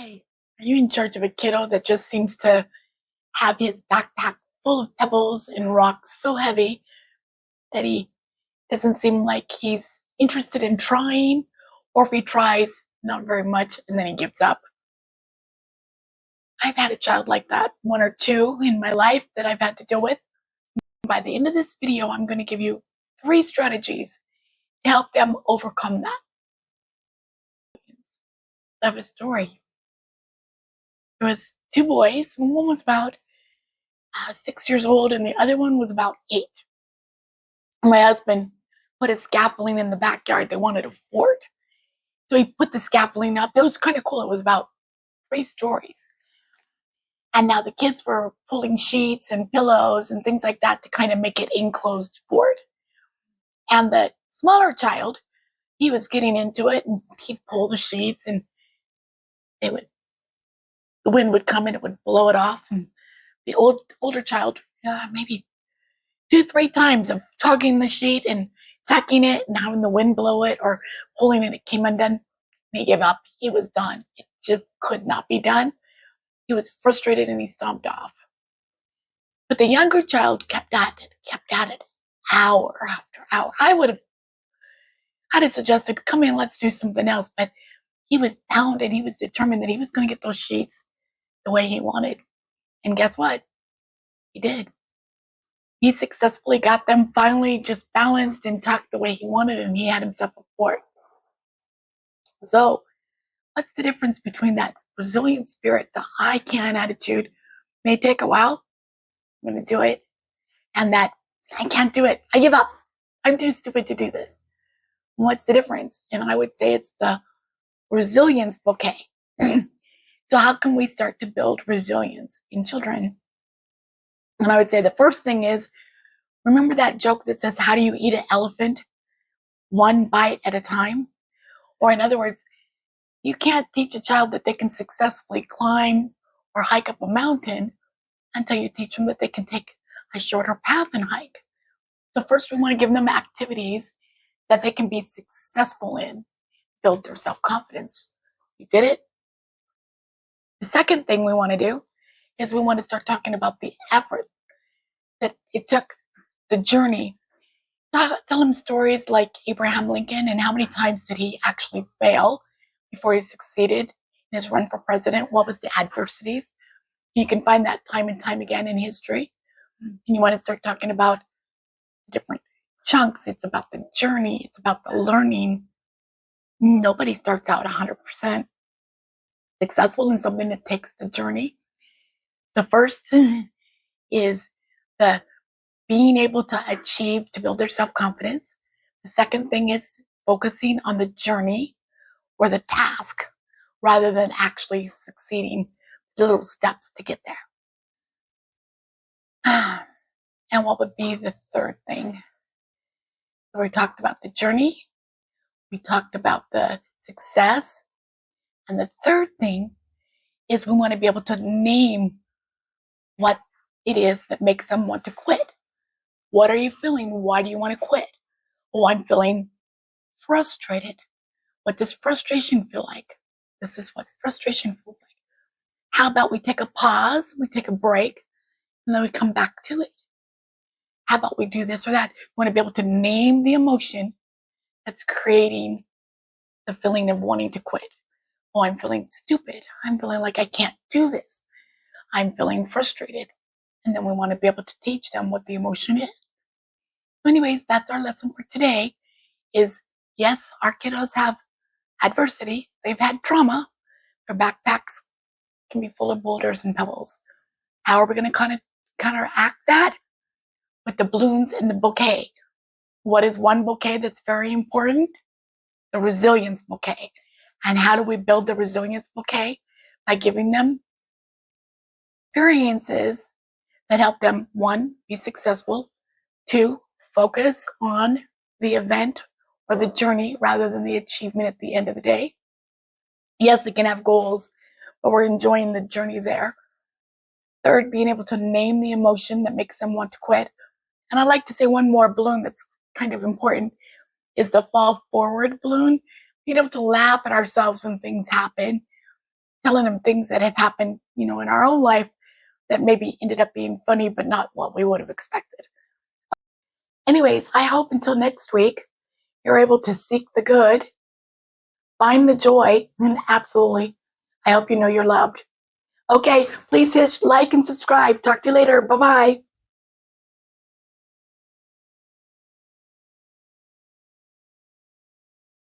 Hey, are you in charge of a kiddo that just seems to have his backpack full of pebbles and rocks so heavy that he doesn't seem like he's interested in trying, or if he tries, not very much, and then he gives up? I've had a child like that, one or two in my life that I've had to deal with. By the end of this video, I'm going to give you 3 strategies to help them overcome that. I have a story. There was 2 boys. One was about 6 years old, and the other one was about 8. My husband put a scaffolding in the backyard. They wanted a fort. So he put the scaffolding up. It was kind of cool. It was about 3 stories. And now the kids were pulling sheets and pillows and things like that to kind of make it enclosed fort. And the smaller child, he was getting into it, and he'd pull the sheets, and the wind would come and it would blow it off. And the older child, maybe 2, 3 times of tugging the sheet and tucking it and having the wind blow it or pulling it, it came undone. And he gave up. He was done. It just could not be done. He was frustrated and he stomped off. But the younger child kept at it, hour after hour. I'd have suggested, come in, let's do something else. But he was bound and he was determined that he was going to get those sheets the way he wanted. And guess what? He did. He successfully got them finally just balanced and tucked the way he wanted, and he had himself a fort. So, what's the difference between that resilient spirit, the I can attitude, may take a while, I'm going to do it, and that I can't do it, I give up, I'm too stupid to do this? What's the difference? And I would say it's the resilience bouquet. So how can we start to build resilience in children? And I would say the first thing is, remember that joke that says, how do you eat an elephant? One bite at a time. Or in other words, you can't teach a child that they can successfully climb or hike up a mountain until you teach them that they can take a shorter path and hike. So first we want to give them activities that they can be successful in, build their self-confidence. You get it? The second thing we want to do is we want to start talking about the effort that it took, the journey. Tell them stories like Abraham Lincoln and how many times did he actually fail before he succeeded in his run for president. What was the adversities? You can find that time and time again in history. And you want to start talking about different chunks. It's about the journey. It's about the learning. Nobody starts out 100% successful in something. That takes the journey. The first is the being able to achieve, to build their self-confidence. The second thing is focusing on the journey or the task rather than actually succeeding, the little steps to get there. And what would be the third thing? So we talked about the journey. We talked about the success. And the third thing is we want to be able to name what it is that makes them want to quit. What are you feeling? Why do you want to quit? Oh, I'm feeling frustrated. What does frustration feel like? This is what frustration feels like. How about we take a pause, we take a break, and then we come back to it? How about we do this or that? We want to be able to name the emotion that's creating the feeling of wanting to quit. Oh, I'm feeling stupid. I'm feeling like I can't do this. I'm feeling frustrated. And then we want to be able to teach them what the emotion is. So anyways, that's our lesson for today is, yes, our kiddos have adversity. They've had trauma. Their backpacks can be full of boulders and pebbles. How are we going to counteract that? With the balloons and the bouquet. What is one bouquet that's very important? The resilience bouquet. And how do we build the resilience bouquet? By giving them experiences that help them, 1, be successful, 2, focus on the event or the journey rather than the achievement at the end of the day. Yes, they can have goals, but we're enjoying the journey there. 3rd, being able to name the emotion that makes them want to quit. And I'd like to say one more balloon that's kind of important is the fall forward balloon. Being able to laugh at ourselves when things happen. telling them things that have happened, in our own life that maybe ended up being funny, but not what we would have expected. Anyways, I hope until next week, you're able to seek the good, find the joy, and absolutely, I hope you know you're loved. Okay, please hit like and subscribe. Talk to you later. Bye-bye.